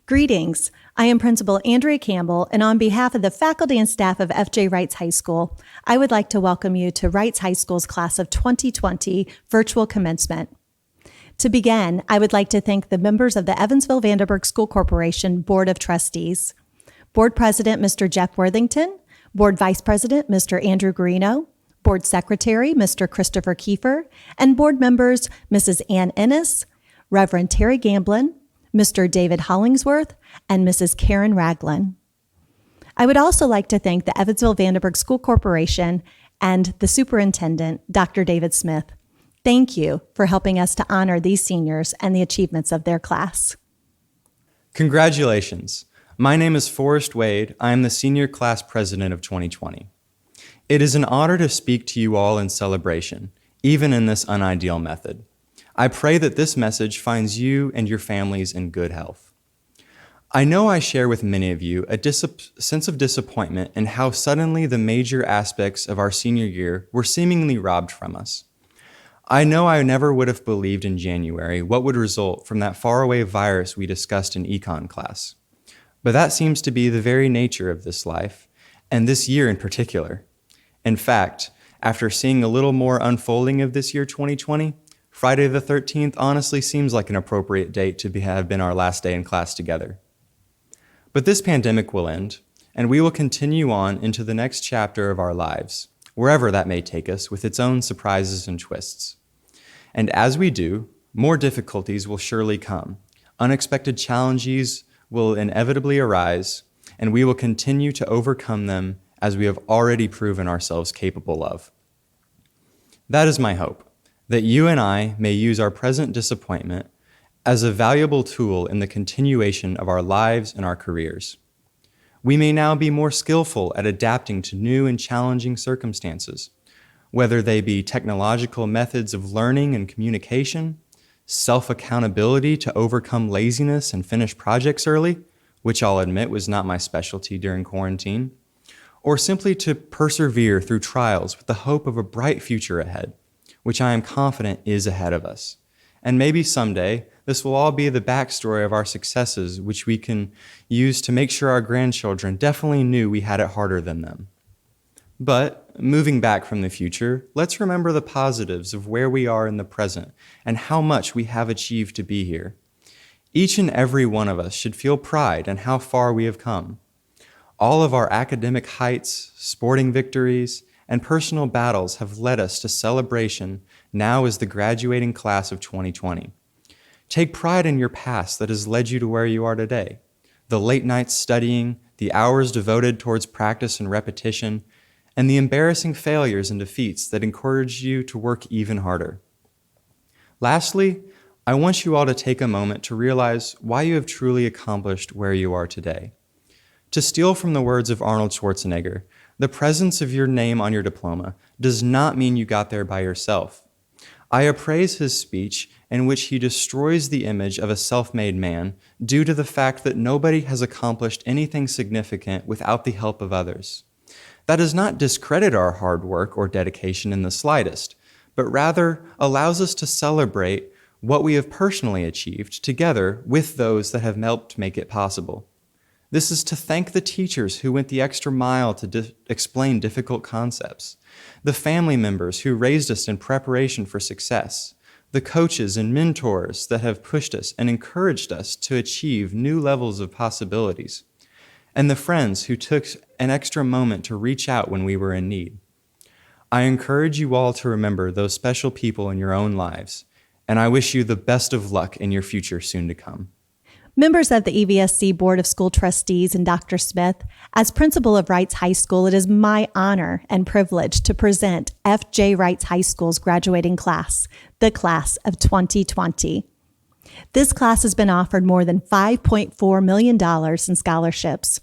Greetings. I am Principal Andrea Campbell, and on behalf of the faculty and staff of F.J. Reitz High School, I would like to welcome you to Reitz High School's class of 2020 virtual commencement. To begin, I would like to thank the members of the Evansville-Vanderburgh School Corporation Board of Trustees, Board President Mr. Jeff Worthington, Board Vice President Mr. Andrew Guarino, Board Secretary Mr. Christopher Kiefer, and board members Mrs. Ann Ennis, Reverend Terry Gamblin, Mr. David Hollingsworth, and Mrs. Karen Ragland. I would also like to thank the Evansville-Vanderburgh School Corporation and the Superintendent, Dr. David Smith. Thank you for helping us to honor these seniors and the achievements of their class. Congratulations. My name is Forrest Wade. I am the Senior Class President of 2020. It is an honor to speak to you all in celebration, even in this unideal method. I pray that this message finds you and your families in good health. I know I share with many of you a sense of disappointment in how suddenly the major aspects of our senior year were seemingly robbed from us. I know I never would have believed in January what would result from that faraway virus we discussed in econ class. But that seems to be the very nature of this life, and this year in particular. In fact, after seeing a little more unfolding of this year 2020, Friday the 13th honestly seems like an appropriate date to have been our last day in class together. But this pandemic will end, and we will continue on into the next chapter of our lives, wherever that may take us with its own surprises and twists. And as we do, more difficulties will surely come. Unexpected challenges will inevitably arise, and we will continue to overcome them as we have already proven ourselves capable of. That is my hope, that you and I may use our present disappointment as a valuable tool in the continuation of our lives and our careers. We may now be more skillful at adapting to new and challenging circumstances, whether they be technological methods of learning and communication, self-accountability to overcome laziness and finish projects early, which I'll admit was not my specialty during quarantine, or simply to persevere through trials with the hope of a bright future ahead, which I am confident is ahead of us. And maybe someday, this will all be the backstory of our successes, which we can use to make sure our grandchildren definitely knew we had it harder than them. But moving back from the future, let's remember the positives of where we are in the present and how much we have achieved to be here. Each and every one of us should feel pride in how far we have come. All of our academic heights, sporting victories, and personal battles have led us to celebration now as the graduating class of 2020. Take pride in your past that has led you to where you are today. The late nights studying, the hours devoted towards practice and repetition, and the embarrassing failures and defeats that encouraged you to work even harder. Lastly, I want you all to take a moment to realize why you have truly accomplished where you are today. To steal from the words of Arnold Schwarzenegger, the presence of your name on your diploma does not mean you got there by yourself. I appraise his speech in which he destroys the image of a self-made man due to the fact that nobody has accomplished anything significant without the help of others. That does not discredit our hard work or dedication in the slightest, but rather allows us to celebrate what we have personally achieved together with those that have helped make it possible. This is to thank the teachers who went the extra mile to explain difficult concepts, the family members who raised us in preparation for success, the coaches and mentors that have pushed us and encouraged us to achieve new levels of possibilities, and the friends who took an extra moment to reach out when we were in need. I encourage you all to remember those special people in your own lives, and I wish you the best of luck in your future soon to come. Members of the EVSC Board of School Trustees and Dr. Smith, as principal of Reitz High School, it is my honor and privilege to present F.J. Reitz High School's graduating class, the class of 2020. This class has been offered more than $5.4 million in scholarships.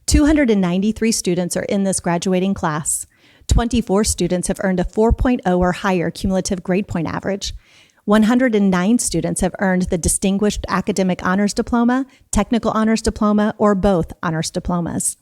293 students are in this graduating class. 24 students have earned a 4.0 or higher cumulative grade point average. 109 students have earned the Distinguished Academic Honors Diploma, Technical Honors Diploma, or both honors diplomas.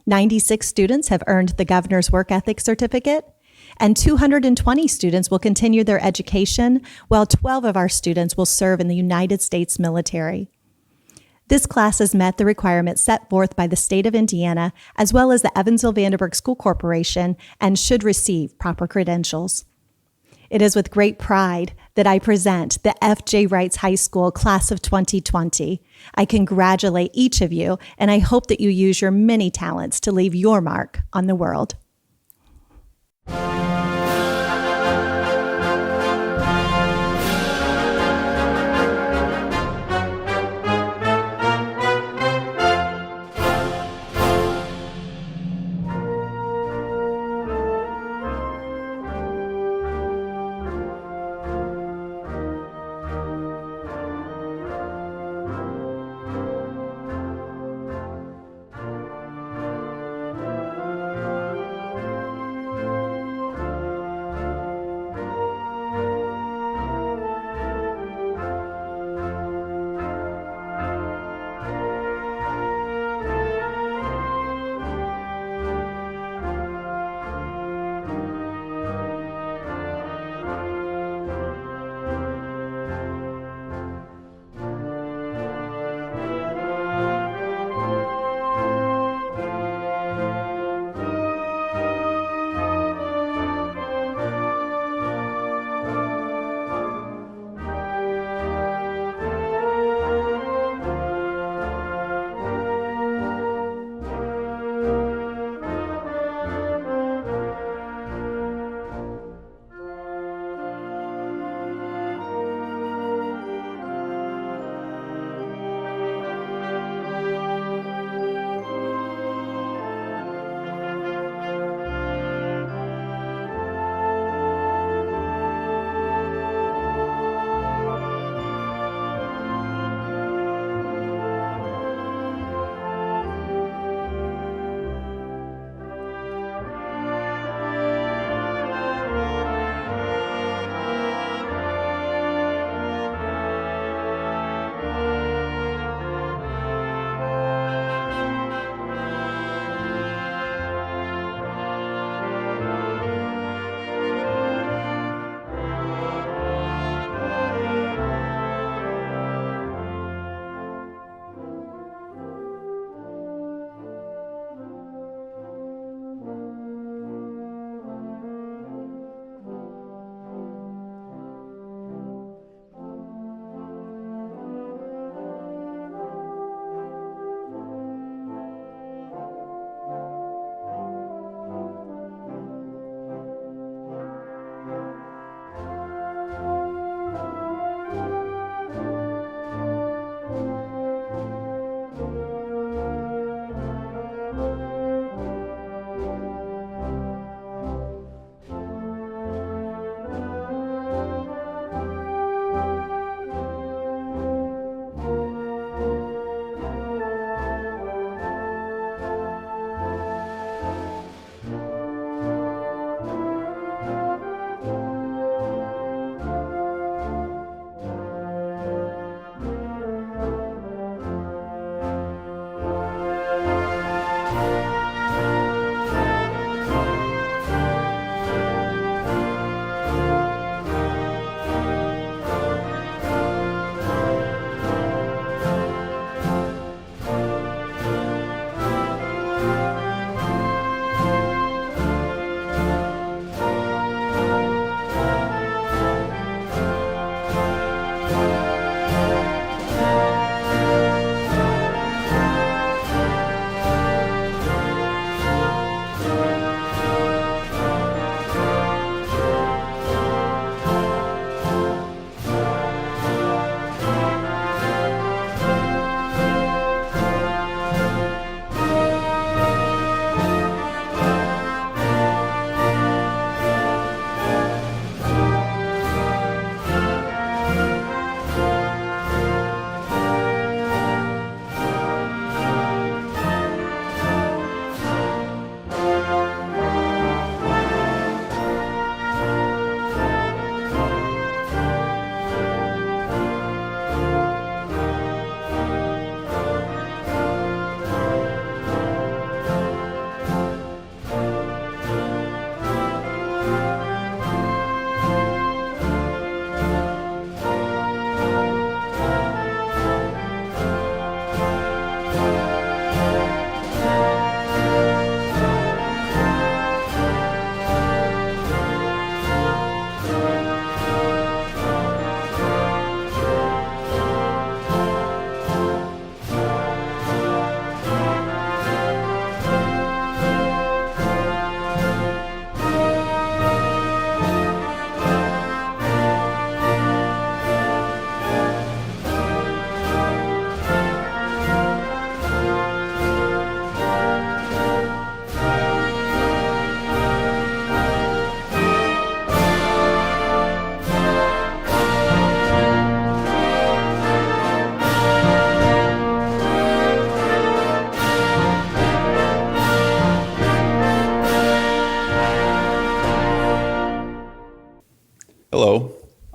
96 students have earned the Governor's Work Ethic Certificate, and 220 students will continue their education, while 12 of our students will serve in the United States military. This class has met the requirements set forth by the state of Indiana, as well as the Evansville-Vanderburgh School Corporation, and should receive proper credentials. It is with great pride that I present the F.J. Reitz High School Class of 2020. I congratulate each of you, and I hope that you use your many talents to leave your mark on the world.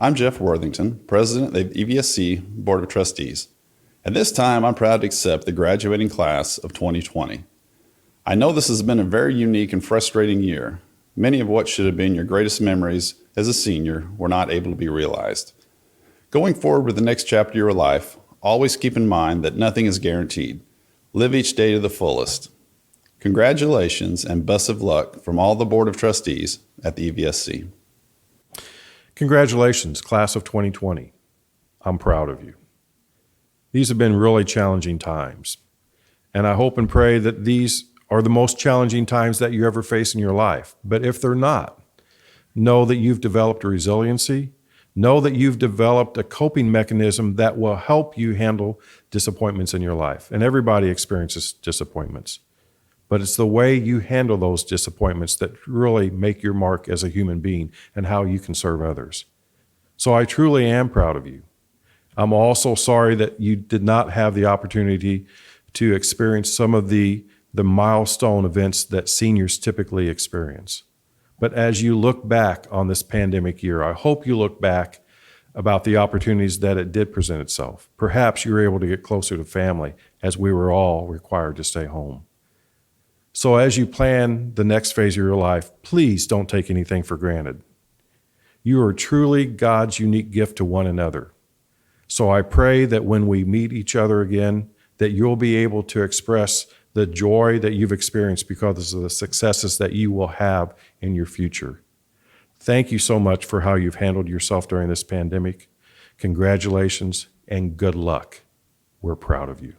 I'm Jeff Worthington, President of the EVSC Board of Trustees. At this time, I'm proud to accept the graduating class of 2020. I know this has been a very unique and frustrating year. Many of what should have been your greatest memories as a senior were not able to be realized. Going forward with the next chapter of your life, always keep in mind that nothing is guaranteed. Live each day to the fullest. Congratulations and best of luck from all the Board of Trustees at the EVSC. Congratulations, class of 2020. I'm proud of you. These have been really challenging times, and I hope and pray that these are the most challenging times that you ever face in your life. But if they're not, know that you've developed a resiliency, know that you've developed a coping mechanism that will help you handle disappointments in your life. And everybody experiences disappointments. But it's the way you handle those disappointments that really make your mark as a human being and how you can serve others. So I truly am proud of you. I'm also sorry that you did not have the opportunity to experience some of the milestone events that seniors typically experience. But as you look back on this pandemic year, I hope you look back about the opportunities that it did present itself. Perhaps you were able to get closer to family as we were all required to stay home. So as you plan the next phase of your life, please don't take anything for granted. You are truly God's unique gift to one another. So I pray that when we meet each other again, that you'll be able to express the joy that you've experienced because of the successes that you will have in your future. Thank you so much for how you've handled yourself during this pandemic. Congratulations and good luck. We're proud of you.